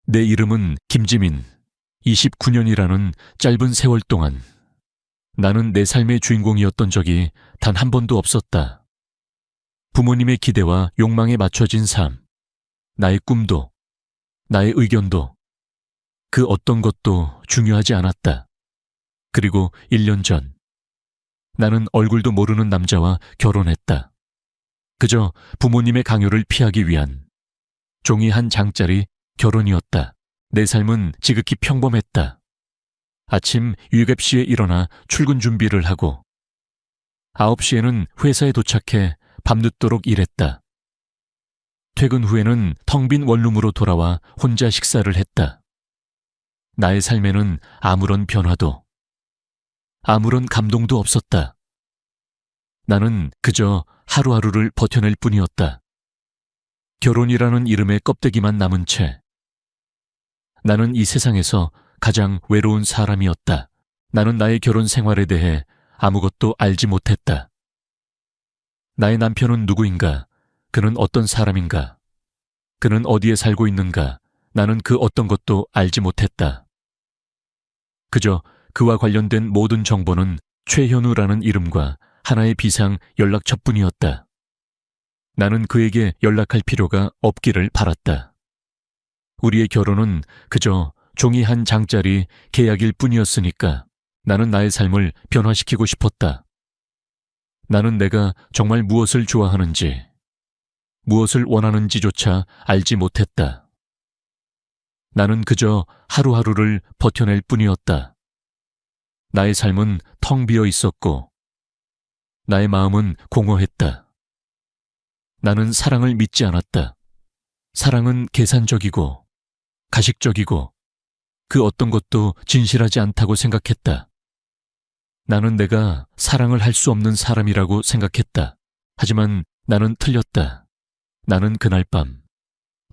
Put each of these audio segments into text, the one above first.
내 이름은 김지민. 29년이라는 짧은 세월 동안 나는 내 삶의 주인공이었던 적이 단 한 번도 없었다. 부모님의 기대와 욕망에 맞춰진 삶, 나의 꿈도, 나의 의견도, 그 어떤 것도 중요하지 않았다. 그리고 1년 전, 나는 얼굴도 모르는 남자와 결혼했다. 그저 부모님의 강요를 피하기 위한 종이 한 장짜리 결혼이었다. 내 삶은 지극히 평범했다. 아침 7시에 일어나 출근 준비를 하고 9시에는 회사에 도착해 밤늦도록 일했다. 퇴근 후에는 텅 빈 원룸으로 돌아와 혼자 식사를 했다. 나의 삶에는 아무런 변화도, 아무런 감동도 없었다. 나는 그저 하루하루를 버텨낼 뿐이었다. 결혼이라는 이름의 껍데기만 남은 채 나는 이 세상에서 가장 외로운 사람이었다. 나는 나의 결혼 생활에 대해 아무것도 알지 못했다. 나의 남편은 누구인가? 그는 어떤 사람인가? 그는 어디에 살고 있는가? 나는 그 어떤 것도 알지 못했다. 그저 그와 관련된 모든 정보는 최현우라는 이름과 하나의 비상 연락처뿐이었다. 나는 그에게 연락할 필요가 없기를 바랐다. 우리의 결혼은 그저 종이 한 장짜리 계약일 뿐이었으니까 나는 나의 삶을 변화시키고 싶었다. 나는 내가 정말 무엇을 좋아하는지, 무엇을 원하는지조차 알지 못했다. 나는 그저 하루하루를 버텨낼 뿐이었다. 나의 삶은 텅 비어 있었고 나의 마음은 공허했다. 나는 사랑을 믿지 않았다. 사랑은 계산적이고 가식적이고 그 어떤 것도 진실하지 않다고 생각했다. 나는 내가 사랑을 할 수 없는 사람이라고 생각했다. 하지만 나는 틀렸다. 나는 그날 밤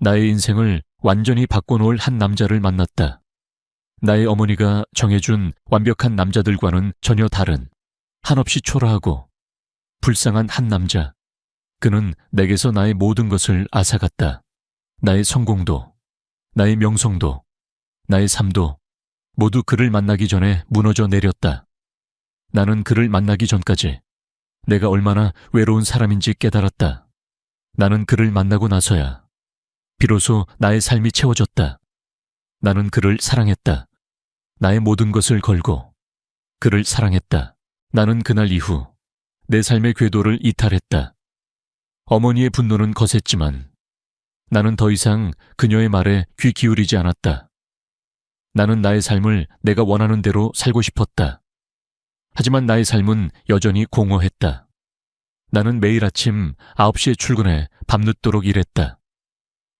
나의 인생을 완전히 바꿔놓을 한 남자를 만났다. 나의 어머니가 정해준 완벽한 남자들과는 전혀 다른 한없이 초라하고 불쌍한 한 남자. 그는 내게서 나의 모든 것을 앗아갔다. 나의 성공도, 나의 명성도, 나의 삶도 모두 그를 만나기 전에 무너져 내렸다. 나는 그를 만나기 전까지 내가 얼마나 외로운 사람인지 깨달았다. 나는 그를 만나고 나서야 비로소 나의 삶이 채워졌다. 나는 그를 사랑했다. 나의 모든 것을 걸고 그를 사랑했다. 나는 그날 이후 내 삶의 궤도를 이탈했다. 어머니의 분노는 거셌지만 나는 더 이상 그녀의 말에 귀 기울이지 않았다. 나는 나의 삶을 내가 원하는 대로 살고 싶었다. 하지만 나의 삶은 여전히 공허했다. 나는 매일 아침 9시에 출근해 밤늦도록 일했다.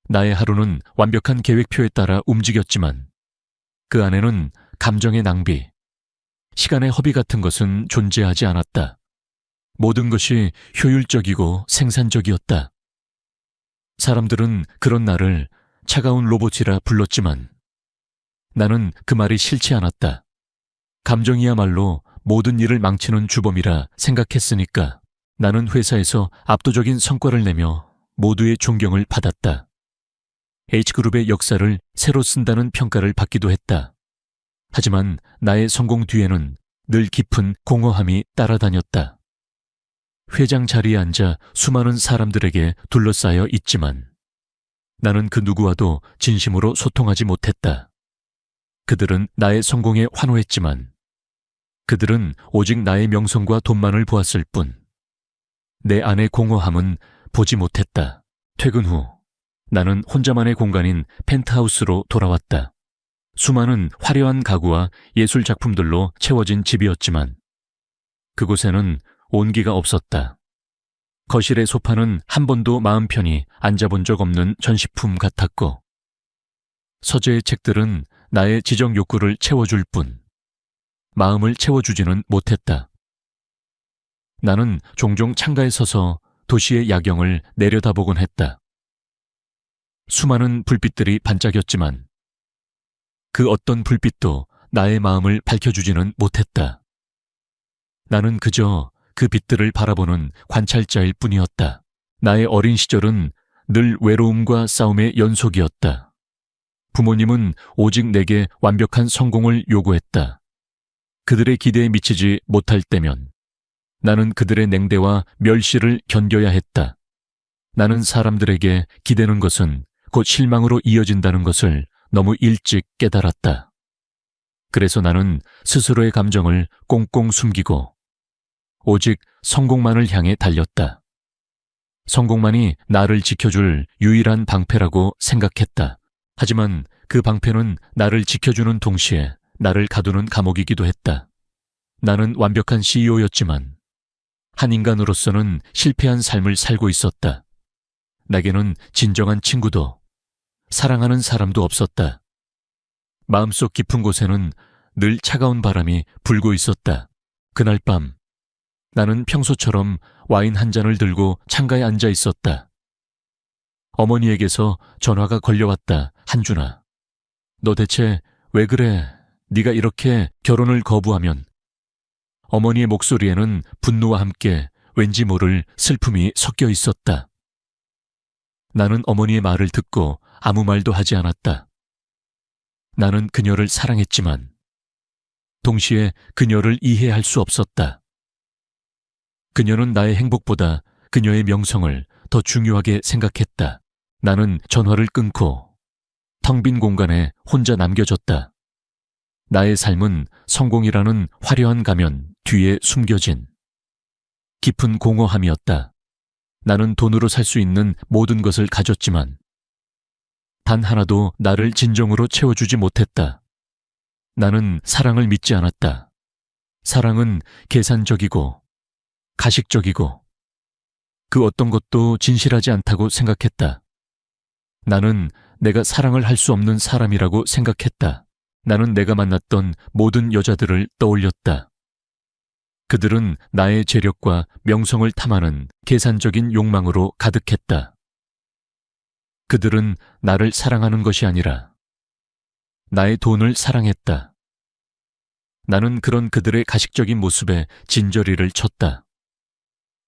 나의 하루는 완벽한 계획표에 따라 움직였지만 그 안에는 감정의 낭비, 시간의 허비 같은 것은 존재하지 않았다. 모든 것이 효율적이고 생산적이었다. 사람들은 그런 나를 차가운 로봇이라 불렀지만 나는 그 말이 싫지 않았다. 감정이야말로 모든 일을 망치는 주범이라 생각했으니까 나는 회사에서 압도적인 성과를 내며 모두의 존경을 받았다. H그룹의 역사를 새로 쓴다는 평가를 받기도 했다. 하지만 나의 성공 뒤에는 늘 깊은 공허함이 따라다녔다. 회장 자리에 앉아 수많은 사람들에게 둘러싸여 있지만 나는 그 누구와도 진심으로 소통하지 못했다. 그들은 나의 성공에 환호했지만 그들은 오직 나의 명성과 돈만을 보았을 뿐 내 안의 공허함은 보지 못했다. 퇴근 후 나는 혼자만의 공간인 펜트하우스로 돌아왔다. 수많은 화려한 가구와 예술 작품들로 채워진 집이었지만 그곳에는 온기가 없었다. 거실의 소파는 한 번도 마음 편히 앉아본 적 없는 전시품 같았고 서재의 책들은 나의 지적 욕구를 채워줄 뿐 마음을 채워주지는 못했다. 나는 종종 창가에 서서 도시의 야경을 내려다보곤 했다. 수많은 불빛들이 반짝였지만 그 어떤 불빛도 나의 마음을 밝혀주지는 못했다. 나는 그저 그 빛들을 바라보는 관찰자일 뿐이었다. 나의 어린 시절은 늘 외로움과 싸움의 연속이었다. 부모님은 오직 내게 완벽한 성공을 요구했다. 그들의 기대에 미치지 못할 때면 나는 그들의 냉대와 멸시를 견뎌야 했다. 나는 사람들에게 기대는 것은 곧 실망으로 이어진다는 것을 너무 일찍 깨달았다. 그래서 나는 스스로의 감정을 꽁꽁 숨기고 오직 성공만을 향해 달렸다. 성공만이 나를 지켜줄 유일한 방패라고 생각했다. 하지만 그 방패는 나를 지켜주는 동시에 나를 가두는 감옥이기도 했다. 나는 완벽한 CEO였지만 한 인간으로서는 실패한 삶을 살고 있었다. 내게는 진정한 친구도 사랑하는 사람도 없었다. 마음속 깊은 곳에는 늘 차가운 바람이 불고 있었다. 그날 밤 나는 평소처럼 와인 한 잔을 들고 창가에 앉아 있었다. 어머니에게서 전화가 걸려왔다. 한준아, 너 대체 왜 그래? 네가 이렇게 결혼을 거부하면. 어머니의 목소리에는 분노와 함께 왠지 모를 슬픔이 섞여 있었다. 나는 어머니의 말을 듣고 아무 말도 하지 않았다. 나는 그녀를 사랑했지만 동시에 그녀를 이해할 수 없었다. 그녀는 나의 행복보다 그녀의 명성을 더 중요하게 생각했다. 나는 전화를 끊고 텅 빈 공간에 혼자 남겨졌다. 나의 삶은 성공이라는 화려한 가면 뒤에 숨겨진 깊은 공허함이었다. 나는 돈으로 살 수 있는 모든 것을 가졌지만 단 하나도 나를 진정으로 채워주지 못했다. 나는 사랑을 믿지 않았다. 사랑은 계산적이고 가식적이고 그 어떤 것도 진실하지 않다고 생각했다. 나는 내가 사랑을 할 수 없는 사람이라고 생각했다. 나는 내가 만났던 모든 여자들을 떠올렸다. 그들은 나의 재력과 명성을 탐하는 계산적인 욕망으로 가득했다. 그들은 나를 사랑하는 것이 아니라 나의 돈을 사랑했다. 나는 그런 그들의 가식적인 모습에 진저리를 쳤다.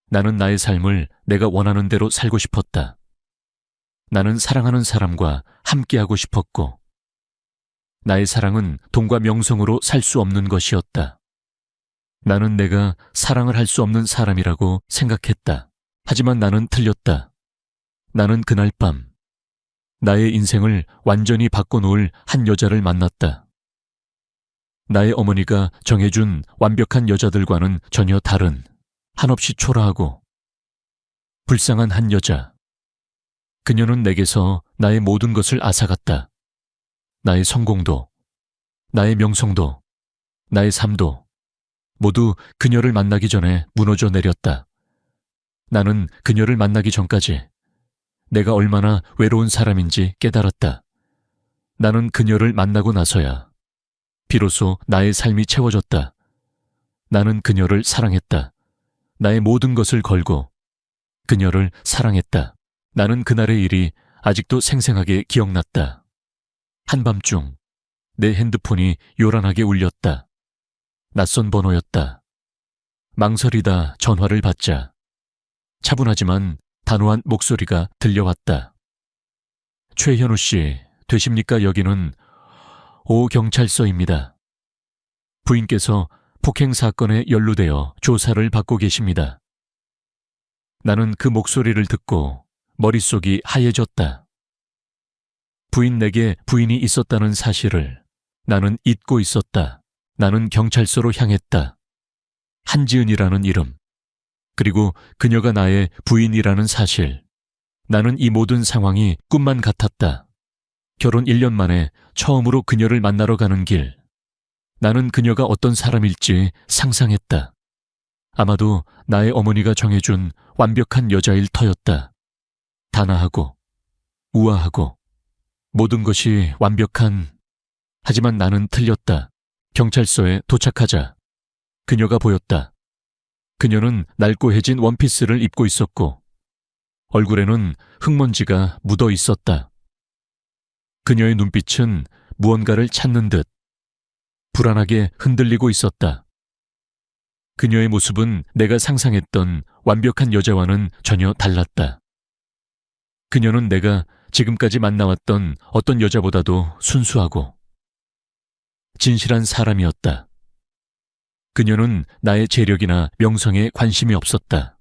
나는 나의 삶을 내가 원하는 대로 살고 싶었다. 나는 사랑하는 사람과 함께하고 싶었고 나의 사랑은 돈과 명성으로 살 수 없는 것이었다. 나는 내가 사랑을 할 수 없는 사람이라고 생각했다. 하지만 나는 틀렸다. 나는 그날 밤 나의 인생을 완전히 바꿔놓을 한 여자를 만났다. 나의 어머니가 정해준 완벽한 여자들과는 전혀 다른 한없이 초라하고 불쌍한 한 여자. 그녀는 내게서 나의 모든 것을 앗아갔다. 나의 성공도, 나의 명성도, 나의 삶도 모두 그녀를 만나기 전에 무너져 내렸다. 나는 그녀를 만나기 전까지 내가 얼마나 외로운 사람인지 깨달았다. 나는 그녀를 만나고 나서야 비로소 나의 삶이 채워졌다. 나는 그녀를 사랑했다. 나의 모든 것을 걸고 그녀를 사랑했다. 나는 그날의 일이 아직도 생생하게 기억났다. 한밤중 내 핸드폰이 요란하게 울렸다. 낯선 번호였다. 망설이다 전화를 받자 차분하지만 단호한 목소리가 들려왔다. 최현우 씨, 되십니까? 여기는 경찰서입니다. 부인께서 폭행 사건에 연루되어 조사를 받고 계십니다. 나는 그 목소리를 듣고 머릿속이 하얘졌다. 부인 내게 부인이 있었다는 사실을 나는 잊고 있었다. 나는 경찰서로 향했다. 한지은이라는 이름, 그리고 그녀가 나의 부인이라는 사실. 나는 이 모든 상황이 꿈만 같았다. 결혼 1년 만에 처음으로 그녀를 만나러 가는 길. 나는 그녀가 어떤 사람일지 상상했다. 아마도 나의 어머니가 정해준 완벽한 여자일 터였다. 단아하고 우아하고 모든 것이 완벽한. 하지만 나는 틀렸다. 경찰서에 도착하자 그녀가 보였다. 그녀는 낡고해진 원피스를 입고 있었고 얼굴에는 흙먼지가 묻어 있었다. 그녀의 눈빛은 무언가를 찾는 듯 불안하게 흔들리고 있었다. 그녀의 모습은 내가 상상했던 완벽한 여자와는 전혀 달랐다. 그녀는 내가 지금까지 만나왔던 어떤 여자보다도 순수하고 진실한 사람이었다. 그녀는 나의 재력이나 명성에 관심이 없었다.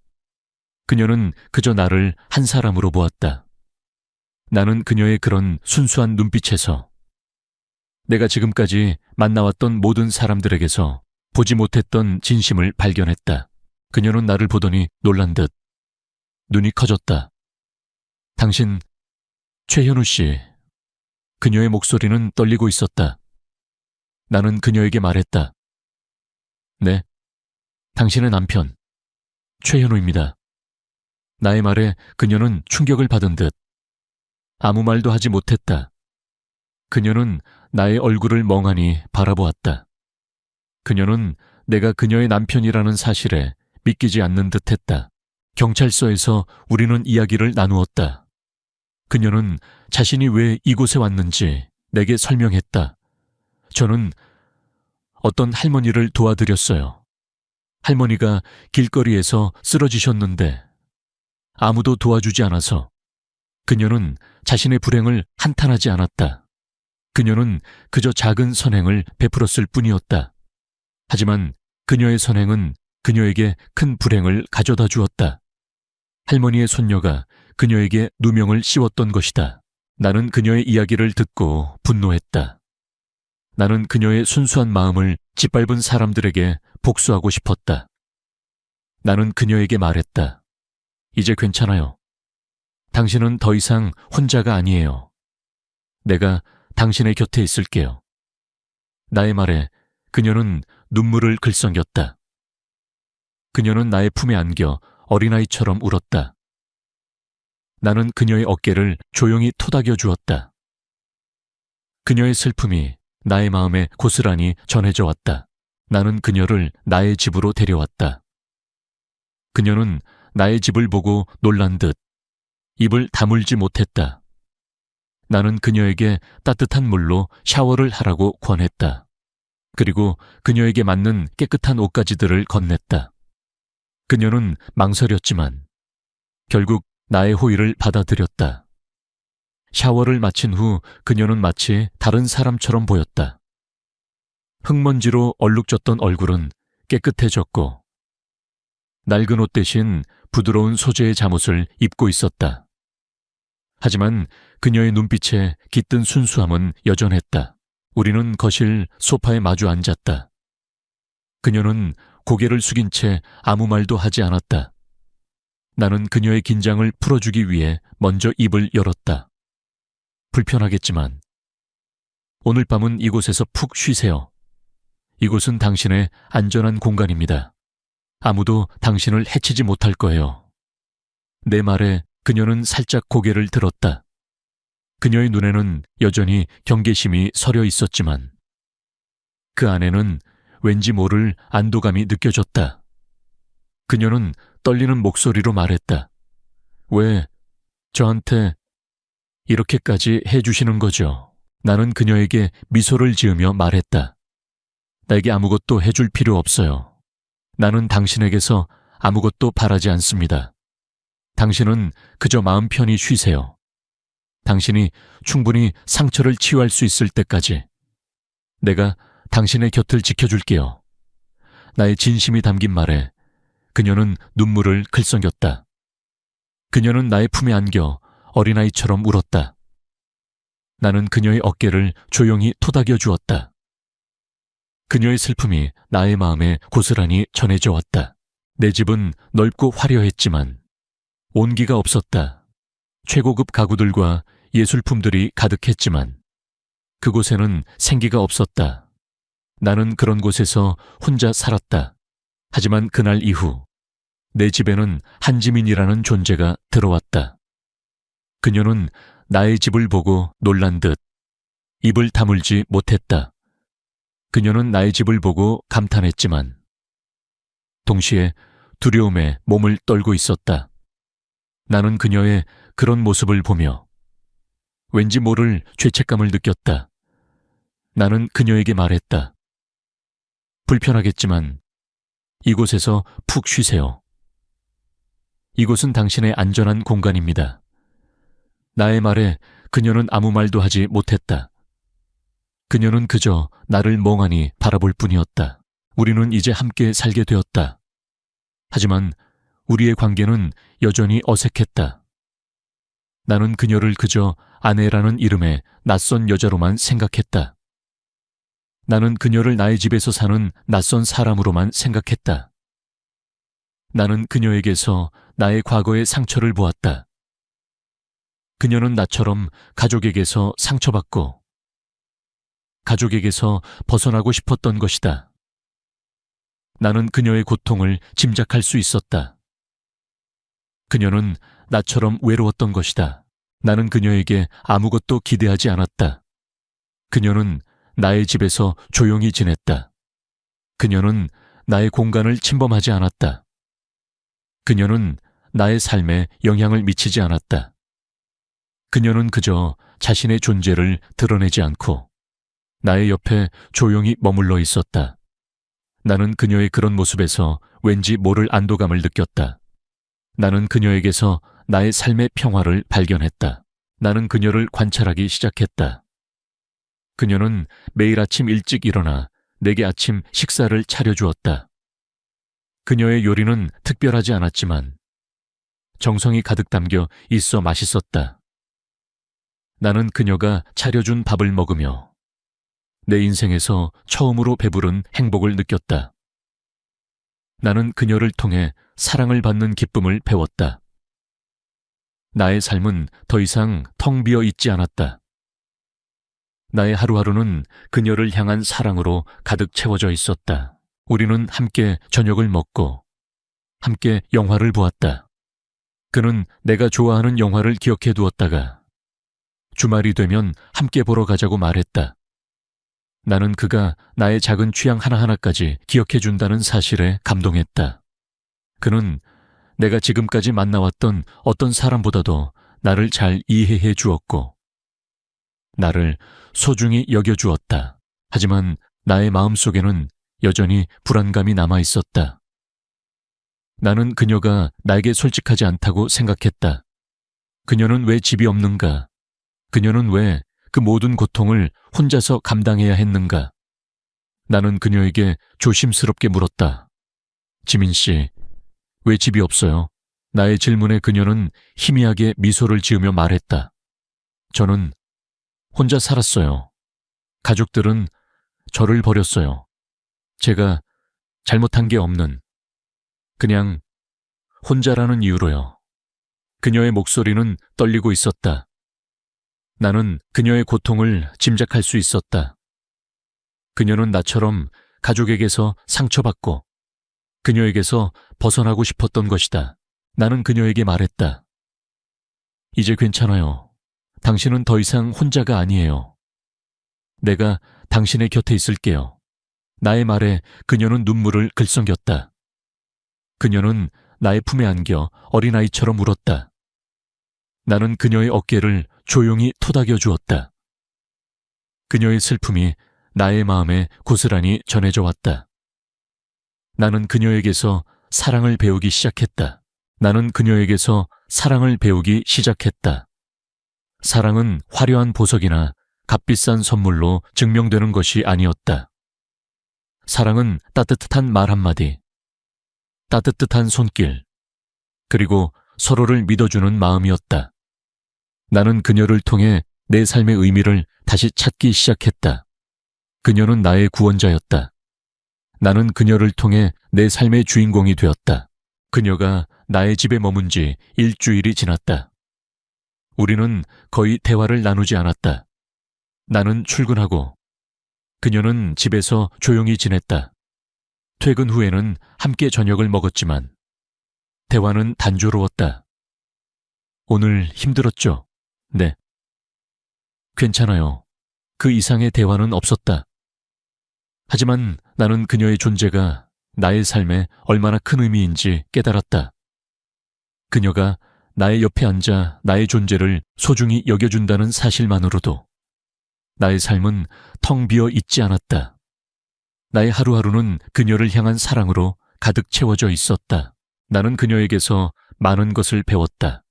그녀는 그저 나를 한 사람으로 보았다. 나는 그녀의 그런 순수한 눈빛에서 내가 지금까지 만나왔던 모든 사람들에게서 보지 못했던 진심을 발견했다. 그녀는 나를 보더니 놀란 듯 눈이 커졌다. 당신, 최현우 씨. 그녀의 목소리는 떨리고 있었다. 나는 그녀에게 말했다. 네, 당신의 남편, 최현우입니다. 나의 말에 그녀는 충격을 받은 듯 아무 말도 하지 못했다. 그녀는 나의 얼굴을 멍하니 바라보았다. 그녀는 내가 그녀의 남편이라는 사실에 믿기지 않는 듯했다. 경찰서에서 우리는 이야기를 나누었다. 그녀는 자신이 왜 이곳에 왔는지 내게 설명했다. 저는 어떤 할머니를 도와드렸어요. 할머니가 길거리에서 쓰러지셨는데 아무도 도와주지 않아서 그녀는 자신의 불행을 한탄하지 않았다. 그녀는 그저 작은 선행을 베풀었을 뿐이었다. 하지만 그녀의 선행은 그녀에게 큰 불행을 가져다 주었다. 할머니의 손녀가 그녀에게 누명을 씌웠던 것이다. 나는 그녀의 이야기를 듣고 분노했다. 나는 그녀의 순수한 마음을 짓밟은 사람들에게 복수하고 싶었다. 나는 그녀에게 말했다. 이제 괜찮아요. 당신은 더 이상 혼자가 아니에요. 내가 당신의 곁에 있을게요. 나의 말에 그녀는 눈물을 글썽였다. 그녀는 나의 품에 안겨 어린아이처럼 울었다. 나는 그녀의 어깨를 조용히 토닥여 주었다. 그녀의 슬픔이 나의 마음에 고스란히 전해져 왔다. 나는 그녀를 나의 집으로 데려왔다. 그녀는 나의 집을 보고 놀란 듯 입을 다물지 못했다. 나는 그녀에게 따뜻한 물로 샤워를 하라고 권했다. 그리고 그녀에게 맞는 깨끗한 옷가지들을 건넸다. 그녀는 망설였지만 결국 나의 호의를 받아들였다. 샤워를 마친 후 그녀는 마치 다른 사람처럼 보였다. 흙먼지로 얼룩졌던 얼굴은 깨끗해졌고 낡은 옷 대신 부드러운 소재의 잠옷을 입고 있었다. 하지만 그녀의 눈빛에 깃든 순수함은 여전했다. 우리는 거실 소파에 마주 앉았다. 그녀는 고개를 숙인 채 아무 말도 하지 않았다. 나는 그녀의 긴장을 풀어주기 위해 먼저 입을 열었다. 불편하겠지만 오늘 밤은 이곳에서 푹 쉬세요. 이곳은 당신의 안전한 공간입니다. 아무도 당신을 해치지 못할 거예요. 내 말에 그녀는 살짝 고개를 들었다. 그녀의 눈에는 여전히 경계심이 서려 있었지만 그 안에는 왠지 모를 안도감이 느껴졌다. 그녀는 떨리는 목소리로 말했다. 왜 저한테 이렇게까지 해주시는 거죠? 나는 그녀에게 미소를 지으며 말했다. 나에게 아무것도 해줄 필요 없어요. 나는 당신에게서 아무것도 바라지 않습니다. 당신은 그저 마음 편히 쉬세요. 당신이 충분히 상처를 치유할 수 있을 때까지 내가 당신의 곁을 지켜줄게요. 나의 진심이 담긴 말에 그녀는 눈물을 글썽였다. 그녀는 나의 품에 안겨 어린아이처럼 울었다. 나는 그녀의 어깨를 조용히 토닥여 주었다. 그녀의 슬픔이 나의 마음에 고스란히 전해져 왔다. 내 집은 넓고 화려했지만 온기가 없었다. 최고급 가구들과 예술품들이 가득했지만 그곳에는 생기가 없었다. 나는 그런 곳에서 혼자 살았다. 하지만 그날 이후 내 집에는 한지민이라는 존재가 들어왔다. 그녀는 나의 집을 보고 놀란 듯 입을 다물지 못했다. 그녀는 나의 집을 보고 감탄했지만 동시에 두려움에 몸을 떨고 있었다. 나는 그녀의 그런 모습을 보며 왠지 모를 죄책감을 느꼈다. 나는 그녀에게 말했다. 불편하겠지만 이곳에서 푹 쉬세요. 이곳은 당신의 안전한 공간입니다. 나의 말에 그녀는 아무 말도 하지 못했다. 그녀는 그저 나를 멍하니 바라볼 뿐이었다. 우리는 이제 함께 살게 되었다. 하지만 우리의 관계는 여전히 어색했다. 나는 그녀를 그저 아내라는 이름의 낯선 여자로만 생각했다. 나는 그녀를 나의 집에서 사는 낯선 사람으로만 생각했다. 나는 그녀에게서 나의 과거의 상처를 보았다. 그녀는 나처럼 가족에게서 상처받고 가족에게서 벗어나고 싶었던 것이다. 나는 그녀의 고통을 짐작할 수 있었다. 그녀는 나처럼 외로웠던 것이다. 나는 그녀에게 아무것도 기대하지 않았다. 그녀는 나의 집에서 조용히 지냈다. 그녀는 나의 공간을 침범하지 않았다. 그녀는 나의 삶에 영향을 미치지 않았다. 그녀는 그저 자신의 존재를 드러내지 않고 나의 옆에 조용히 머물러 있었다. 나는 그녀의 그런 모습에서 왠지 모를 안도감을 느꼈다. 나는 그녀에게서 나의 삶의 평화를 발견했다. 나는 그녀를 관찰하기 시작했다. 그녀는 매일 아침 일찍 일어나 내게 아침 식사를 차려주었다. 그녀의 요리는 특별하지 않았지만 정성이 가득 담겨 있어 맛있었다. 나는 그녀가 차려준 밥을 먹으며 내 인생에서 처음으로 배부른 행복을 느꼈다. 나는 그녀를 통해 사랑을 받는 기쁨을 배웠다. 나의 삶은 더 이상 텅 비어 있지 않았다. 나의 하루하루는 그녀를 향한 사랑으로 가득 채워져 있었다. 우리는 함께 저녁을 먹고 함께 영화를 보았다. 그는 내가 좋아하는 영화를 기억해 두었다가 주말이 되면 함께 보러 가자고 말했다. 나는 그가 나의 작은 취향 하나하나까지 기억해 준다는 사실에 감동했다. 그는 내가 지금까지 만나왔던 어떤 사람보다도 나를 잘 이해해 주었고 나를 소중히 여겨주었다. 하지만 나의 마음속에는 여전히 불안감이 남아 있었다. 나는 그녀가 나에게 솔직하지 않다고 생각했다. 그녀는 왜 집이 없는가? 그녀는 왜 그 모든 고통을 혼자서 감당해야 했는가? 나는 그녀에게 조심스럽게 물었다. 지민 씨, 왜 집이 없어요? 나의 질문에 그녀는 희미하게 미소를 지으며 말했다. 저는 혼자 살았어요. 가족들은 저를 버렸어요. 제가 잘못한 게 없는 그냥 혼자라는 이유로요. 그녀의 목소리는 떨리고 있었다. 나는 그녀의 고통을 짐작할 수 있었다. 그녀는 나처럼 가족에게서 상처받고 그녀에게서 벗어나고 싶었던 것이다. 나는 그녀에게 말했다. 이제 괜찮아요. 당신은 더 이상 혼자가 아니에요. 내가 당신의 곁에 있을게요. 나의 말에 그녀는 눈물을 글썽였다. 그녀는 나의 품에 안겨 어린아이처럼 울었다. 나는 그녀의 어깨를 조용히 토닥여 주었다. 그녀의 슬픔이 나의 마음에 고스란히 전해져 왔다. 나는 그녀에게서 사랑을 배우기 시작했다. 나는 그녀에게서 사랑을 배우기 시작했다. 사랑은 화려한 보석이나 값비싼 선물로 증명되는 것이 아니었다. 사랑은 따뜻한 말 한마디, 따뜻한 손길, 그리고 서로를 믿어주는 마음이었다. 나는 그녀를 통해 내 삶의 의미를 다시 찾기 시작했다. 그녀는 나의 구원자였다. 나는 그녀를 통해 내 삶의 주인공이 되었다. 그녀가 나의 집에 머문 지 일주일이 지났다. 우리는 거의 대화를 나누지 않았다. 나는 출근하고 그녀는 집에서 조용히 지냈다. 퇴근 후에는 함께 저녁을 먹었지만 대화는 단조로웠다. 오늘 힘들었죠? 네. 괜찮아요. 그 이상의 대화는 없었다. 하지만 나는 그녀의 존재가 나의 삶에 얼마나 큰 의미인지 깨달았다. 그녀가 나의 옆에 앉아 나의 존재를 소중히 여겨준다는 사실만으로도 나의 삶은 텅 비어 있지 않았다. 나의 하루하루는 그녀를 향한 사랑으로 가득 채워져 있었다. 나는 그녀에게서 많은 것을 배웠다.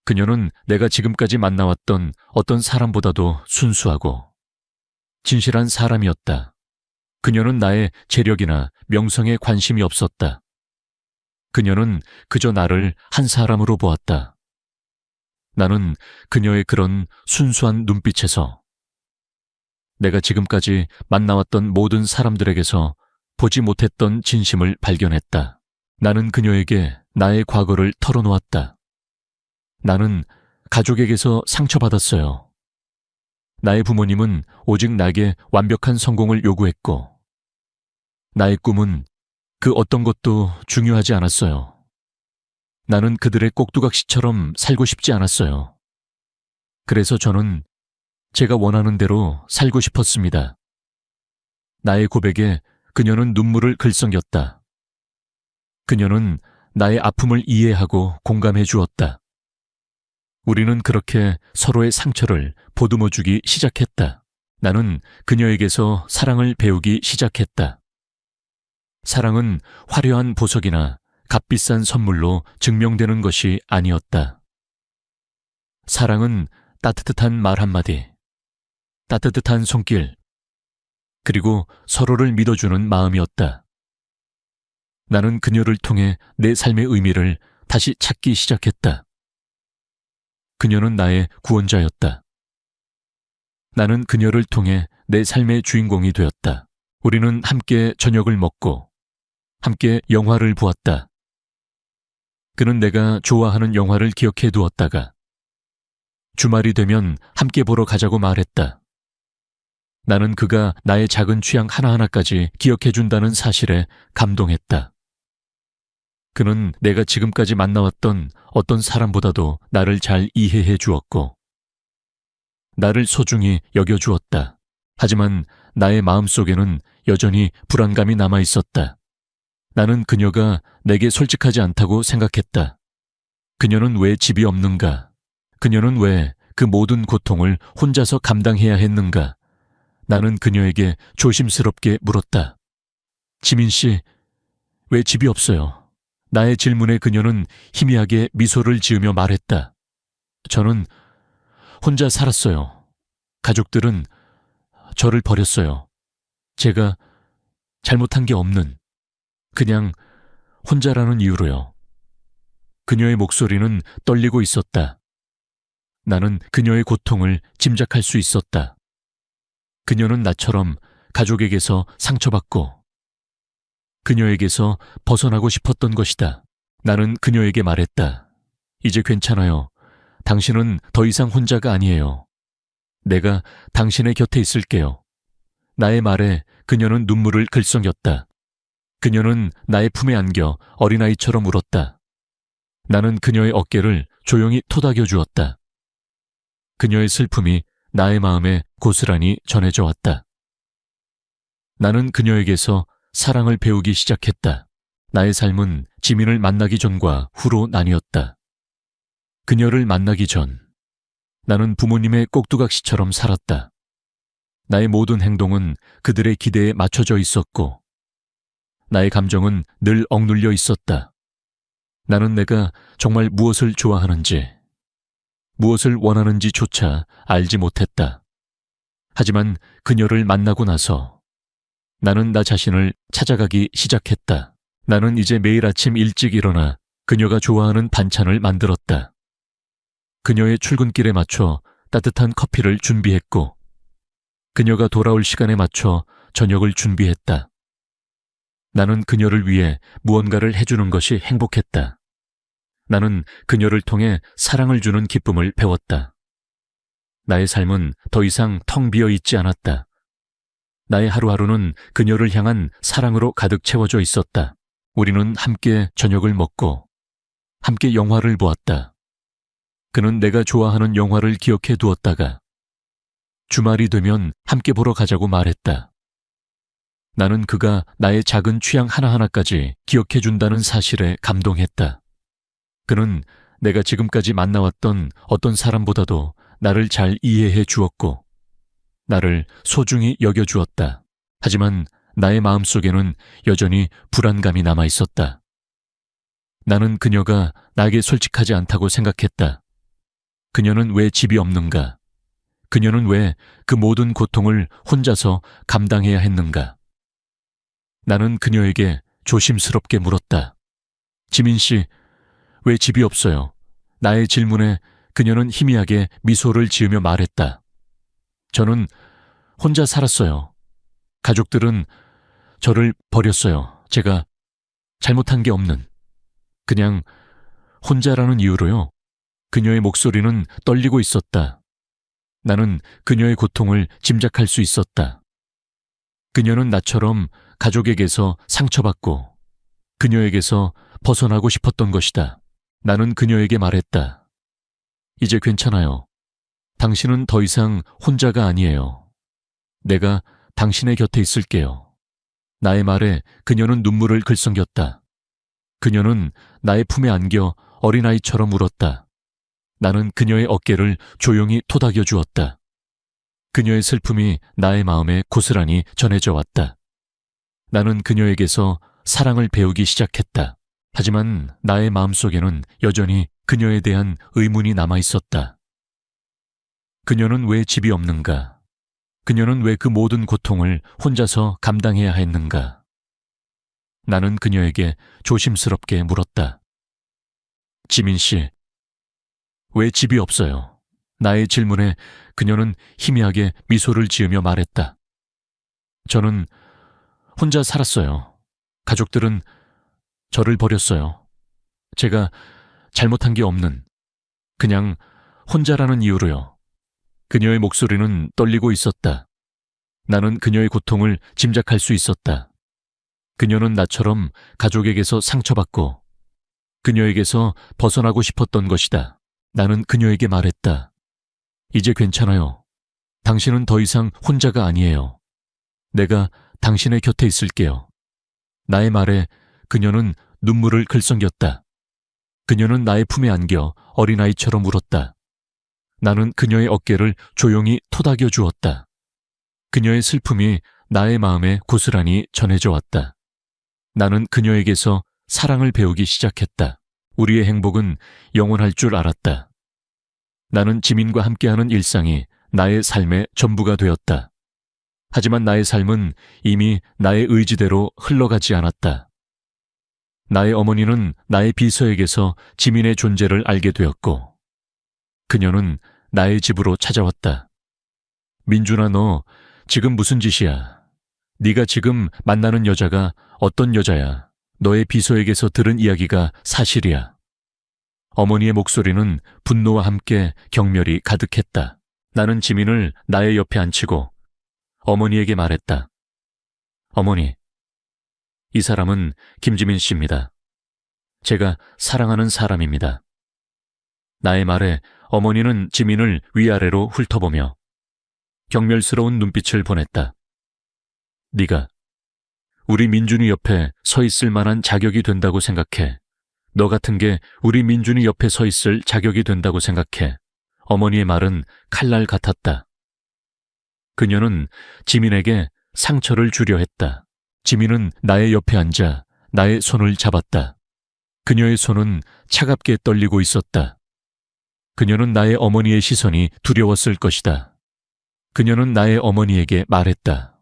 그녀는 내가 지금까지 만나왔던 어떤 사람보다도 순수하고 진실한 사람이었다. 그녀는 나의 재력이나 명성에 관심이 없었다. 그녀는 그저 나를 한 사람으로 보았다. 나는 그녀의 그런 순수한 눈빛에서 내가 지금까지 만나왔던 모든 사람들에게서 보지 못했던 진심을 발견했다. 나는 그녀에게 나의 과거를 털어놓았다. 나는 가족에게서 상처받았어요. 나의 부모님은 오직 나에게 완벽한 성공을 요구했고, 나의 꿈은 그 어떤 것도 중요하지 않았어요. 나는 그들의 꼭두각시처럼 살고 싶지 않았어요. 그래서 저는 제가 원하는 대로 살고 싶었습니다. 나의 고백에 그녀는 눈물을 글썽였다. 그녀는 나의 아픔을 이해하고 공감해 주었다. 우리는 그렇게 서로의 상처를 보듬어주기 시작했다. 나는 그녀에게서 사랑을 배우기 시작했다. 사랑은 화려한 보석이나 값비싼 선물로 증명되는 것이 아니었다. 사랑은 따뜻한 말 한마디, 따뜻한 손길, 그리고 서로를 믿어주는 마음이었다. 나는 그녀를 통해 내 삶의 의미를 다시 찾기 시작했다. 그녀는 나의 구원자였다. 나는 그녀를 통해 내 삶의 주인공이 되었다. 우리는 함께 저녁을 먹고 함께 영화를 보았다. 그는 내가 좋아하는 영화를 기억해 두었다가 주말이 되면 함께 보러 가자고 말했다. 나는 그가 나의 작은 취향 하나하나까지 기억해 준다는 사실에 감동했다. 그는 내가 지금까지 만나왔던 어떤 사람보다도 나를 잘 이해해 주었고, 나를 소중히 여겨주었다. 하지만 나의 마음속에는 여전히 불안감이 남아 있었다. 나는 그녀가 내게 솔직하지 않다고 생각했다. 그녀는 왜 집이 없는가? 그녀는 왜 그 모든 고통을 혼자서 감당해야 했는가? 나는 그녀에게 조심스럽게 물었다. 지민 씨, 왜 집이 없어요? 나의 질문에 그녀는 희미하게 미소를 지으며 말했다. 저는 혼자 살았어요. 가족들은 저를 버렸어요. 제가 잘못한 게 없는, 그냥 혼자라는 이유로요. 그녀의 목소리는 떨리고 있었다. 나는 그녀의 고통을 짐작할 수 있었다. 그녀는 나처럼 가족에게서 상처받고 그녀에게서 벗어나고 싶었던 것이다. 나는 그녀에게 말했다. 이제 괜찮아요. 당신은 더 이상 혼자가 아니에요. 내가 당신의 곁에 있을게요. 나의 말에 그녀는 눈물을 글썽였다. 그녀는 나의 품에 안겨 어린아이처럼 울었다. 나는 그녀의 어깨를 조용히 토닥여 주었다. 그녀의 슬픔이 나의 마음에 고스란히 전해져 왔다. 나는 그녀에게서 사랑을 배우기 시작했다. 나의 삶은 지민을 만나기 전과 후로 나뉘었다. 그녀를 만나기 전, 나는 부모님의 꼭두각시처럼 살았다. 나의 모든 행동은 그들의 기대에 맞춰져 있었고, 나의 감정은 늘 억눌려 있었다. 나는 내가 정말 무엇을 좋아하는지, 무엇을 원하는지조차 알지 못했다. 하지만 그녀를 만나고 나서 나는 나 자신을 찾아가기 시작했다. 나는 이제 매일 아침 일찍 일어나 그녀가 좋아하는 반찬을 만들었다. 그녀의 출근길에 맞춰 따뜻한 커피를 준비했고, 그녀가 돌아올 시간에 맞춰 저녁을 준비했다. 나는 그녀를 위해 무언가를 해주는 것이 행복했다. 나는 그녀를 통해 사랑을 주는 기쁨을 배웠다. 나의 삶은 더 이상 텅 비어 있지 않았다. 나의 하루하루는 그녀를 향한 사랑으로 가득 채워져 있었다. 우리는 함께 저녁을 먹고 함께 영화를 보았다. 그는 내가 좋아하는 영화를 기억해 두었다가 주말이 되면 함께 보러 가자고 말했다. 나는 그가 나의 작은 취향 하나하나까지 기억해 준다는 사실에 감동했다. 그는 내가 지금까지 만나왔던 어떤 사람보다도 나를 잘 이해해 주었고, 나를 소중히 여겨주었다. 하지만 나의 마음속에는 여전히 불안감이 남아 있었다. 나는 그녀가 나에게 솔직하지 않다고 생각했다. 그녀는 왜 집이 없는가? 그녀는 왜 그 모든 고통을 혼자서 감당해야 했는가? 나는 그녀에게 조심스럽게 물었다. 지민 씨, 왜 집이 없어요? 나의 질문에 그녀는 희미하게 미소를 지으며 말했다. 저는 혼자 살았어요. 가족들은 저를 버렸어요. 제가 잘못한 게 없는. 그냥 혼자라는 이유로요. 그녀의 목소리는 떨리고 있었다. 나는 그녀의 고통을 짐작할 수 있었다. 그녀는 나처럼 가족에게서 상처받고 그녀에게서 벗어나고 싶었던 것이다. 나는 그녀에게 말했다. 이제 괜찮아요. 당신은 더 이상 혼자가 아니에요. 내가 당신의 곁에 있을게요. 나의 말에 그녀는 눈물을 글썽였다. 그녀는 나의 품에 안겨 어린아이처럼 울었다. 나는 그녀의 어깨를 조용히 토닥여 주었다. 그녀의 슬픔이 나의 마음에 고스란히 전해져 왔다. 나는 그녀에게서 사랑을 배우기 시작했다. 하지만 나의 마음속에는 여전히 그녀에 대한 의문이 남아 있었다. 그녀는 왜 집이 없는가? 그녀는 왜 그 모든 고통을 혼자서 감당해야 했는가? 나는 그녀에게 조심스럽게 물었다. 지민 씨, 왜 집이 없어요? 나의 질문에 그녀는 희미하게 미소를 지으며 말했다. 저는 혼자 살았어요. 가족들은 저를 버렸어요. 제가 잘못한 게 없는, 그냥 혼자라는 이유로요. 그녀의 목소리는 떨리고 있었다. 나는 그녀의 고통을 짐작할 수 있었다. 그녀는 나처럼 가족에게서 상처받고 그녀에게서 벗어나고 싶었던 것이다. 나는 그녀에게 말했다. 이제 괜찮아요. 당신은 더 이상 혼자가 아니에요. 내가 당신의 곁에 있을게요. 나의 말에 그녀는 눈물을 글썽였다. 그녀는 나의 품에 안겨 어린아이처럼 울었다. 나는 그녀의 어깨를 조용히 토닥여 주었다. 그녀의 슬픔이 나의 마음에 고스란히 전해져 왔다. 나는 그녀에게서 사랑을 배우기 시작했다. 우리의 행복은 영원할 줄 알았다. 나는 지민과 함께하는 일상이 나의 삶의 전부가 되었다. 하지만 나의 삶은 이미 나의 의지대로 흘러가지 않았다. 나의 어머니는 나의 비서에게서 지민의 존재를 알게 되었고 그녀는 나의 집으로 찾아왔다. 민준아, 너 지금 무슨 짓이야? 네가 지금 만나는 여자가 어떤 여자야? 너의 비서에게서 들은 이야기가 사실이야. 어머니의 목소리는 분노와 함께 경멸이 가득했다. 나는 지민을 나의 옆에 앉히고 어머니에게 말했다. 어머니, 이 사람은 김지민 씨입니다. 제가 사랑하는 사람입니다. 나의 말에 어머니는 지민을 위아래로 훑어보며 경멸스러운 눈빛을 보냈다. 네가 우리 민준이 옆에 서 있을 만한 자격이 된다고 생각해. 너 같은 게 우리 민준이 옆에 서 있을 자격이 된다고 생각해. 어머니의 말은 칼날 같았다. 그녀는 지민에게 상처를 주려 했다. 지민은 나의 옆에 앉아 나의 손을 잡았다. 그녀의 손은 차갑게 떨리고 있었다. 그녀는 나의 어머니의 시선이 두려웠을 것이다. 그녀는 나의 어머니에게 말했다.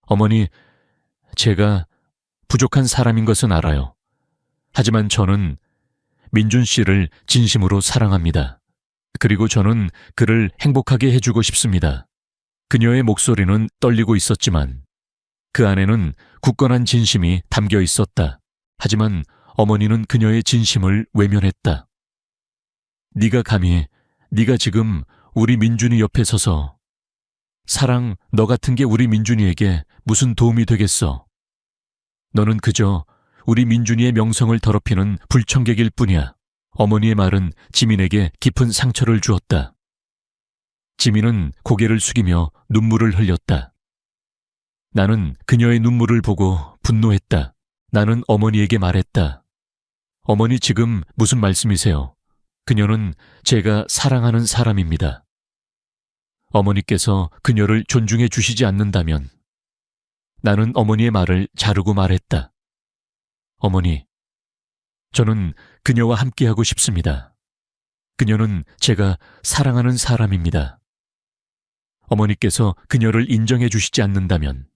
어머니, 제가 부족한 사람인 것은 알아요. 하지만 저는 민준 씨를 진심으로 사랑합니다. 그리고 저는 그를 행복하게 해주고 싶습니다. 그녀의 목소리는 떨리고 있었지만 그 안에는 굳건한 진심이 담겨 있었다. 하지만 어머니는 그녀의 진심을 외면했다. 네가 감히, 네가 지금 우리 민준이 옆에 서서 사랑, 너 같은 게 우리 민준이에게 무슨 도움이 되겠어? 너는 그저 우리 민준이의 명성을 더럽히는 불청객일 뿐이야. 어머니의 말은 지민에게 깊은 상처를 주었다. 지민은 고개를 숙이며 눈물을 흘렸다. 나는 그녀의 눈물을 보고 분노했다. 나는 어머니에게 말했다. 어머니, 지금 무슨 말씀이세요? 그녀는 제가 사랑하는 사람입니다. 어머니께서 그녀를 존중해 주시지 않는다면 나는 어머니의 말을 자르고 말했다. 어머니, 저는 그녀와 함께하고 싶습니다. 그녀는 제가 사랑하는 사람입니다. 어머니께서 그녀를 인정해 주시지 않는다면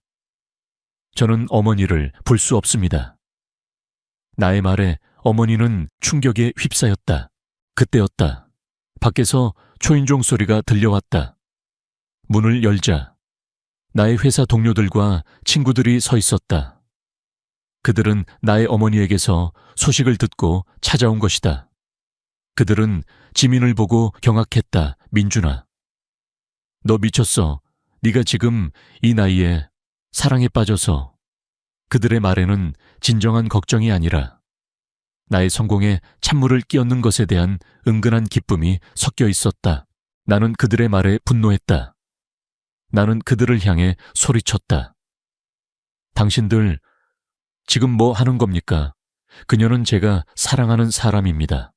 저는 어머니를 볼 수 없습니다. 나의 말에 어머니는 충격에 휩싸였다. 그때였다. 밖에서 초인종 소리가 들려왔다. 문을 열자 나의 회사 동료들과 친구들이 서 있었다. 그들은 나의 어머니에게서 소식을 듣고 찾아온 것이다. 그들은 지민을 보고 경악했다. 민준아, 너 미쳤어. 네가 지금 이 나이에 사랑에 빠져서. 그들의 말에는 진정한 걱정이 아니라 나의 성공에 찬물을 끼얹는 것에 대한 은근한 기쁨이 섞여 있었다. 나는 그들의 말에 분노했다. 나는 그들을 향해 소리쳤다. 당신들 지금 뭐 하는 겁니까? 그녀는 제가 사랑하는 사람입니다.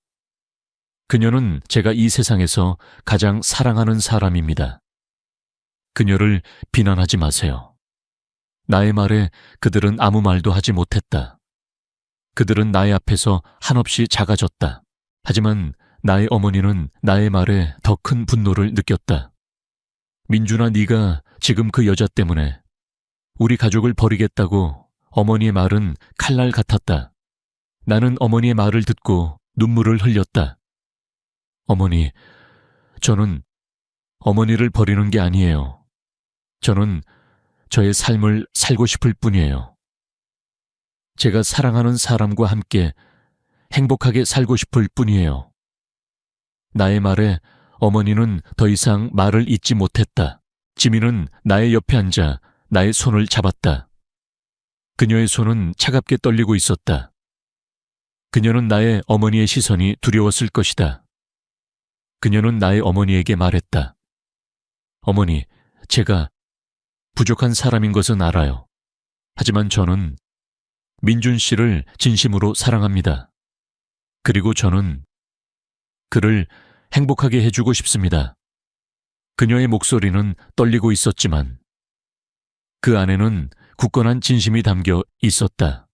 그녀는 제가 이 세상에서 가장 사랑하는 사람입니다. 그녀를 비난하지 마세요. 나의 말에 그들은 아무 말도 하지 못했다. 그들은 나의 앞에서 한없이 작아졌다. 하지만 나의 어머니는 나의 말에 더 큰 분노를 느꼈다. 민준아, 네가 지금 그 여자 때문에 우리 가족을 버리겠다고. 어머니의 말은 칼날 같았다. 나는 어머니의 말을 듣고 눈물을 흘렸다. 어머니, 저는 어머니를 버리는 게 아니에요. 저는 저의 삶을 살고 싶을 뿐이에요. 제가 사랑하는 사람과 함께 행복하게 살고 싶을 뿐이에요. 나의 말에 어머니는 더 이상 말을 잇지 못했다. 지민은 나의 옆에 앉아 나의 손을 잡았다. 그녀의 손은 차갑게 떨리고 있었다. 그녀는 나의 어머니의 시선이 두려웠을 것이다. 그녀는 나의 어머니에게 말했다. 어머니, 제가 부족한 사람인 것은 알아요. 하지만 저는 민준 씨를 진심으로 사랑합니다. 그리고 저는 그를 행복하게 해주고 싶습니다. 그녀의 목소리는 떨리고 있었지만 그 안에는 굳건한 진심이 담겨 있었다.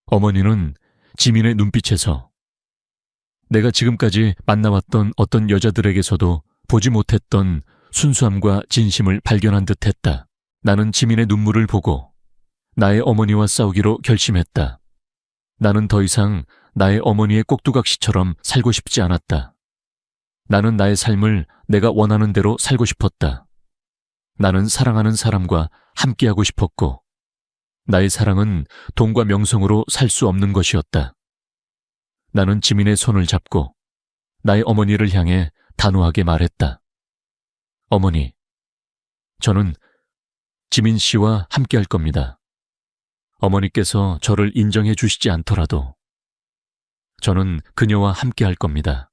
어머니는 지민의 눈빛에서 내가 지금까지 만나왔던 어떤 여자들에게서도 보지 못했던 순수함과 진심을 발견한 듯 했다. 나는 지민의 눈물을 보고 나의 어머니와 싸우기로 결심했다. 나는 더 이상 나의 어머니의 꼭두각시처럼 살고 싶지 않았다. 나는 나의 삶을 내가 원하는 대로 살고 싶었다. 나는 사랑하는 사람과 함께하고 싶었고 나의 사랑은 돈과 명성으로 살 수 없는 것이었다. 나는 지민의 손을 잡고 나의 어머니를 향해 단호하게 말했다. 어머니, 저는 지민 씨와 함께할 겁니다. 어머니께서 저를 인정해 주시지 않더라도 저는 그녀와 함께할 겁니다.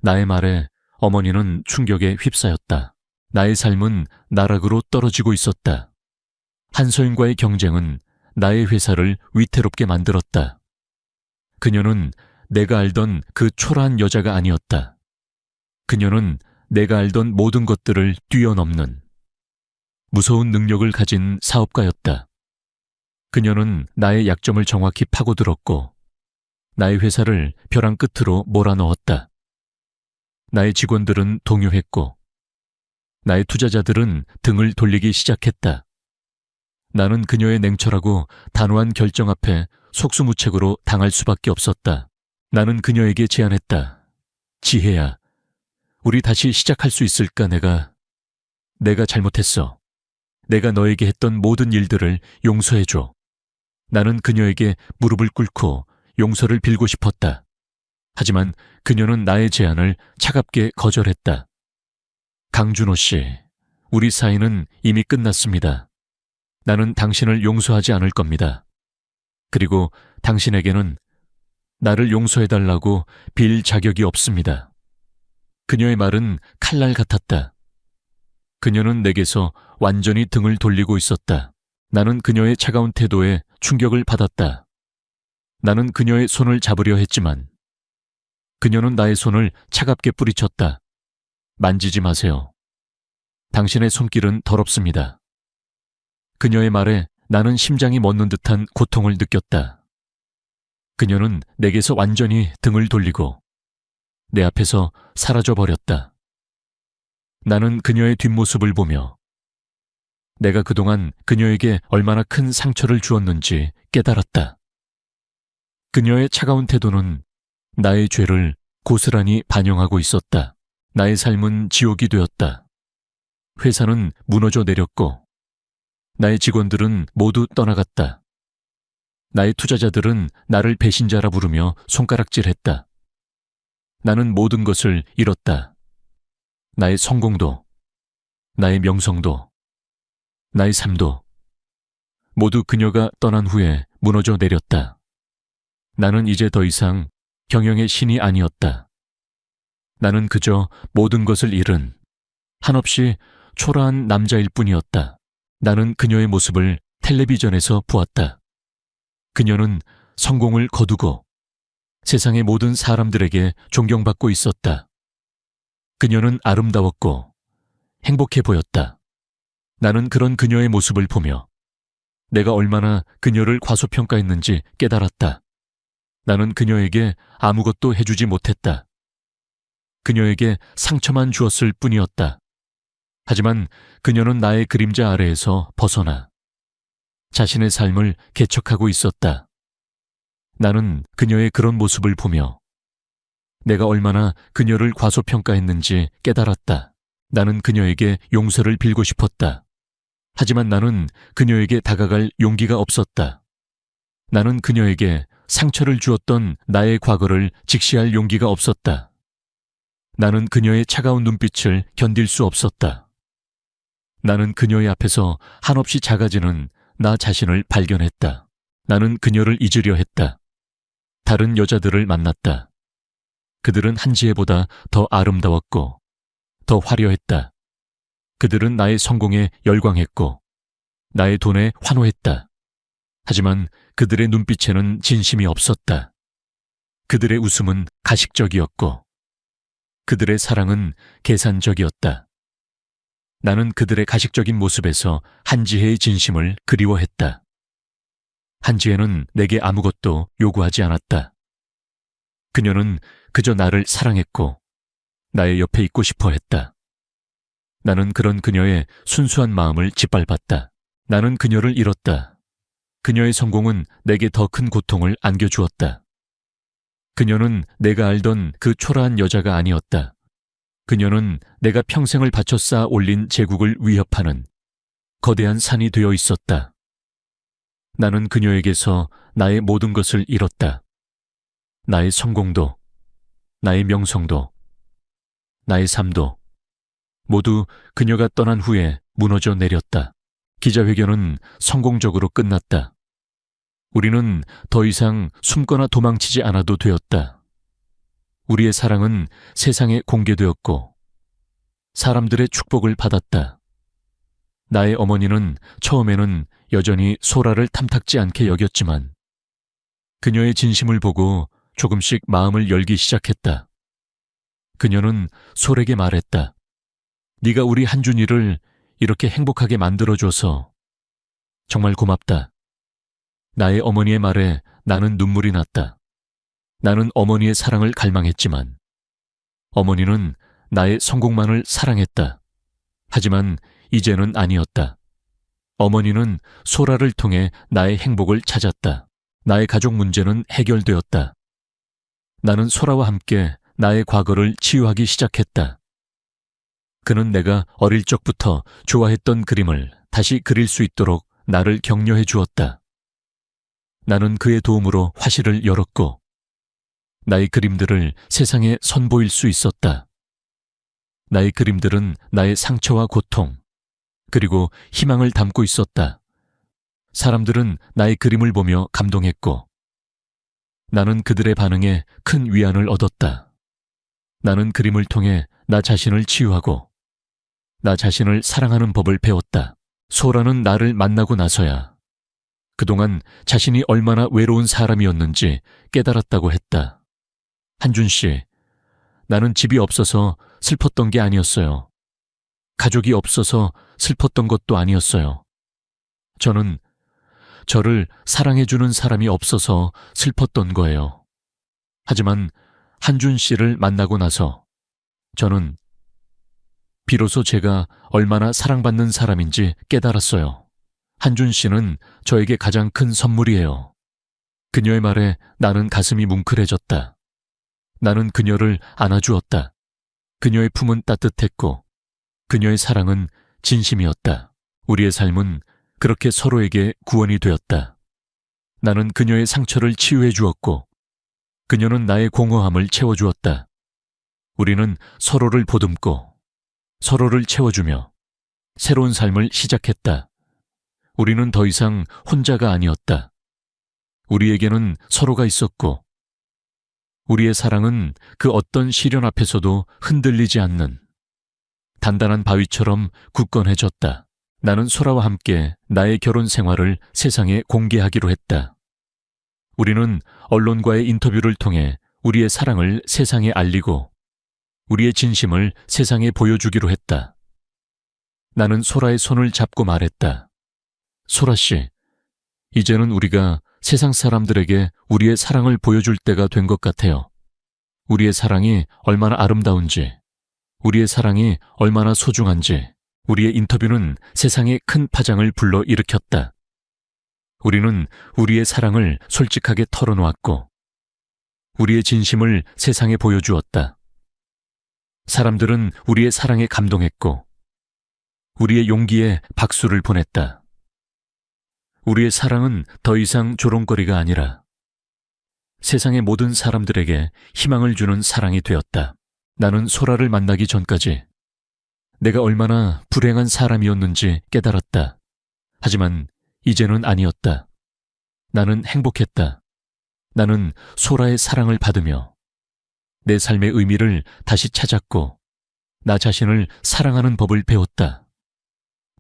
나의 말에 어머니는 충격에 휩싸였다. 나의 삶은 나락으로 떨어지고 있었다. 한서윤과의 경쟁은 나의 회사를 위태롭게 만들었다. 그녀는 내가 알던 그 초라한 여자가 아니었다. 그녀는 내가 알던 모든 것들을 뛰어넘는 무서운 능력을 가진 사업가였다. 그녀는 나의 약점을 정확히 파고들었고 나의 회사를 벼랑 끝으로 몰아넣었다. 나의 직원들은 동요했고 나의 투자자들은 등을 돌리기 시작했다. 나는 그녀의 냉철하고 단호한 결정 앞에 속수무책으로 당할 수밖에 없었다. 나는 그녀에게 제안했다. 지혜야, 우리 다시 시작할 수 있을까? 내가 잘못했어. 내가 너에게 했던 모든 일들을 용서해줘. 나는 그녀에게 무릎을 꿇고 용서를 빌고 싶었다. 하지만 그녀는 나의 제안을 차갑게 거절했다. 강준호 씨, 우리 사이는 이미 끝났습니다. 나는 당신을 용서하지 않을 겁니다. 그리고 당신에게는 나를 용서해달라고 빌 자격이 없습니다. 그녀의 말은 칼날 같았다. 그녀는 내게서 완전히 등을 돌리고 있었다. 나는 그녀의 차가운 태도에 충격을 받았다. 나는 그녀의 손을 잡으려 했지만 그녀는 나의 손을 차갑게 뿌리쳤다. 만지지 마세요. 당신의 손길은 더럽습니다. 그녀의 말에 나는 심장이 멎는 듯한 고통을 느꼈다. 그녀는 내게서 완전히 등을 돌리고 내 앞에서 사라져버렸다. 나는 그녀의 뒷모습을 보며 내가 그동안 그녀에게 얼마나 큰 상처를 주었는지 깨달았다. 그녀의 차가운 태도는 나의 죄를 고스란히 반영하고 있었다. 나의 삶은 지옥이 되었다. 회사는 무너져 내렸고 나의 직원들은 모두 떠나갔다. 나의 투자자들은 나를 배신자라 부르며 손가락질했다. 나는 모든 것을 잃었다. 나의 성공도, 나의 명성도, 나의 삶도 모두 그녀가 떠난 후에 무너져 내렸다. 나는 이제 더 이상 경영의 신이 아니었다. 나는 그저 모든 것을 잃은 한없이 초라한 남자일 뿐이었다. 나는 그녀의 모습을 텔레비전에서 보았다. 그녀는 성공을 거두고 세상의 모든 사람들에게 존경받고 있었다. 그녀는 아름다웠고 행복해 보였다. 나는 그런 그녀의 모습을 보며 내가 얼마나 그녀를 과소평가했는지 깨달았다. 나는 그녀에게 아무것도 해주지 못했다. 그녀에게 상처만 주었을 뿐이었다. 하지만 그녀는 나의 그림자 아래에서 벗어나 자신의 삶을 개척하고 있었다. 나는 그녀의 그런 모습을 보며 내가 얼마나 그녀를 과소평가했는지 깨달았다. 나는 그녀에게 용서를 빌고 싶었다. 하지만 나는 그녀에게 다가갈 용기가 없었다. 나는 그녀에게 상처를 주었던 나의 과거를 직시할 용기가 없었다. 나는 그녀의 차가운 눈빛을 견딜 수 없었다. 나는 그녀의 앞에서 한없이 작아지는 나 자신을 발견했다. 나는 그녀를 잊으려 했다. 다른 여자들을 만났다. 그들은 한지혜보다 더 아름다웠고 더 화려했다. 그들은 나의 성공에 열광했고 나의 돈에 환호했다. 하지만 그들의 눈빛에는 진심이 없었다. 그들의 웃음은 가식적이었고 그들의 사랑은 계산적이었다. 나는 그들의 가식적인 모습에서 한지혜의 진심을 그리워했다. 한지혜는 내게 아무것도 요구하지 않았다. 그녀는 그저 나를 사랑했고 나의 옆에 있고 싶어 했다. 나는 그런 그녀의 순수한 마음을 짓밟았다. 나는 그녀를 잃었다. 그녀의 성공은 내게 더 큰 고통을 안겨주었다. 그녀는 내가 알던 그 초라한 여자가 아니었다. 그녀는 내가 평생을 바쳐 쌓아 올린 제국을 위협하는 거대한 산이 되어 있었다. 나는 그녀에게서 나의 모든 것을 잃었다. 나의 성공도, 나의 명성도, 나의 삶도 모두 그녀가 떠난 후에 무너져 내렸다. 기자회견은 성공적으로 끝났다. 우리는 더 이상 숨거나 도망치지 않아도 되었다. 우리의 사랑은 세상에 공개되었고 사람들의 축복을 받았다. 나의 어머니는 처음에는 여전히 소라를 탐탁지 않게 여겼지만 그녀의 진심을 보고 조금씩 마음을 열기 시작했다. 그녀는 솔에게 말했다. 네가 우리 한준이를 이렇게 행복하게 만들어줘서 정말 고맙다. 나의 어머니의 말에 나는 눈물이 났다. 나는 어머니의 사랑을 갈망했지만 어머니는 나의 성공만을 사랑했다. 하지만 이제는 아니었다. 어머니는 소라를 통해 나의 행복을 찾았다. 나의 가족 문제는 해결되었다. 나는 소라와 함께 나의 과거를 치유하기 시작했다. 그는 내가 어릴 적부터 좋아했던 그림을 다시 그릴 수 있도록 나를 격려해 주었다. 나는 그의 도움으로 화실을 열었고 나의 그림들을 세상에 선보일 수 있었다. 나의 그림들은 나의 상처와 고통, 그리고 희망을 담고 있었다. 사람들은 나의 그림을 보며 감동했고 나는 그들의 반응에 큰 위안을 얻었다. 나는 그림을 통해 나 자신을 치유하고 나 자신을 사랑하는 법을 배웠다. 소라는 나를 만나고 나서야 그동안 자신이 얼마나 외로운 사람이었는지 깨달았다고 했다. 한준 씨, 나는 집이 없어서 슬펐던 게 아니었어요. 가족이 없어서 슬펐던 것도 아니었어요. 저는 저를 사랑해주는 사람이 없어서 슬펐던 거예요. 하지만 한준 씨를 만나고 나서 저는 비로소 제가 얼마나 사랑받는 사람인지 깨달았어요. 한준 씨는 저에게 가장 큰 선물이에요. 그녀의 말에 나는 가슴이 뭉클해졌다. 나는 그녀를 안아주었다. 그녀의 품은 따뜻했고 그녀의 사랑은 진심이었다. 우리의 삶은 그렇게 서로에게 구원이 되었다. 나는 그녀의 상처를 치유해 주었고 그녀는 나의 공허함을 채워주었다. 우리는 서로를 보듬고 서로를 채워주며 새로운 삶을 시작했다. 우리는 더 이상 혼자가 아니었다. 우리에게는 서로가 있었고 우리의 사랑은 그 어떤 시련 앞에서도 흔들리지 않는 단단한 바위처럼 굳건해졌다. 나는 소라와 함께 나의 결혼 생활을 세상에 공개하기로 했다. 우리는 언론과의 인터뷰를 통해 우리의 사랑을 세상에 알리고 우리의 진심을 세상에 보여주기로 했다. 나는 소라의 손을 잡고 말했다. 소라 씨, 이제는 우리가 세상 사람들에게 우리의 사랑을 보여줄 때가 된 것 같아요. 우리의 사랑이 얼마나 아름다운지, 우리의 사랑이 얼마나 소중한지 우리의 인터뷰는 세상에 큰 파장을 불러일으켰다. 우리는 우리의 사랑을 솔직하게 털어놓았고 우리의 진심을 세상에 보여주었다. 사람들은 우리의 사랑에 감동했고 우리의 용기에 박수를 보냈다. 우리의 사랑은 더 이상 조롱거리가 아니라 세상의 모든 사람들에게 희망을 주는 사랑이 되었다. 나는 소라를 만나기 전까지 내가 얼마나 불행한 사람이었는지 깨달았다. 하지만 이제는 아니었다. 나는 행복했다. 나는 소라의 사랑을 받으며 내 삶의 의미를 다시 찾았고 나 자신을 사랑하는 법을 배웠다.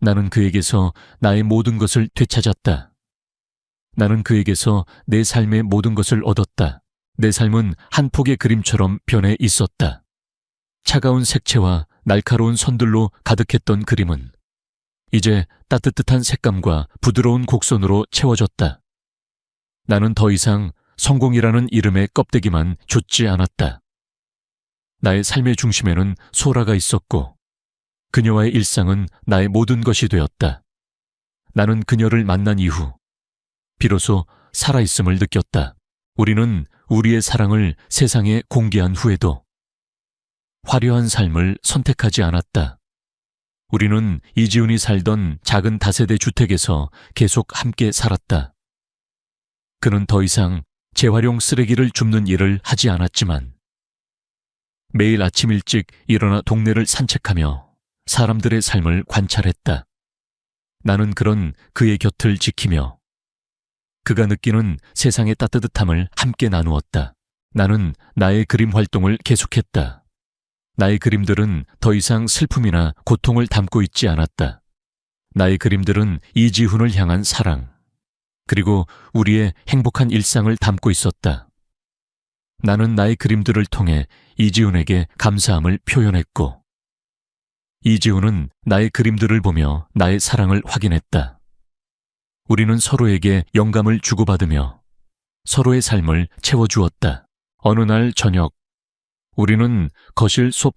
나는 그에게서 나의 모든 것을 되찾았다. 나는 그에게서 내 삶의 모든 것을 얻었다. 내 삶은 한 폭의 그림처럼 변해 있었다. 차가운 색채와 날카로운 선들로 가득했던 그림은 이제 따뜻한 색감과 부드러운 곡선으로 채워졌다. 나는 더 이상 성공이라는 이름의 껍데기만 좇지 않았다. 나의 삶의 중심에는 소라가 있었고 그녀와의 일상은 나의 모든 것이 되었다. 나는 그녀를 만난 이후 비로소 살아있음을 느꼈다. 우리는 우리의 사랑을 세상에 공개한 후에도 화려한 삶을 선택하지 않았다. 우리는 이지훈이 살던 작은 다세대 주택에서 계속 함께 살았다. 그는 더 이상 재활용 쓰레기를 줍는 일을 하지 않았지만 매일 아침 일찍 일어나 동네를 산책하며 사람들의 삶을 관찰했다. 나는 그런 그의 곁을 지키며 그가 느끼는 세상의 따뜻함을 함께 나누었다. 나는 나의 그림 활동을 계속했다. 나의 그림들은 더 이상 슬픔이나 고통을 담고 있지 않았다. 나의 그림들은 이지훈을 향한 사랑, 그리고 우리의 행복한 일상을 담고 있었다. 나는 나의 그림들을 통해 이지훈에게 감사함을 표현했고, 이지훈은 나의 그림들을 보며 나의 사랑을 확인했다. 우리는 서로에게 영감을 주고받으며 서로의 삶을 채워주었다. 어느 날 저녁, 우리는 거실 소파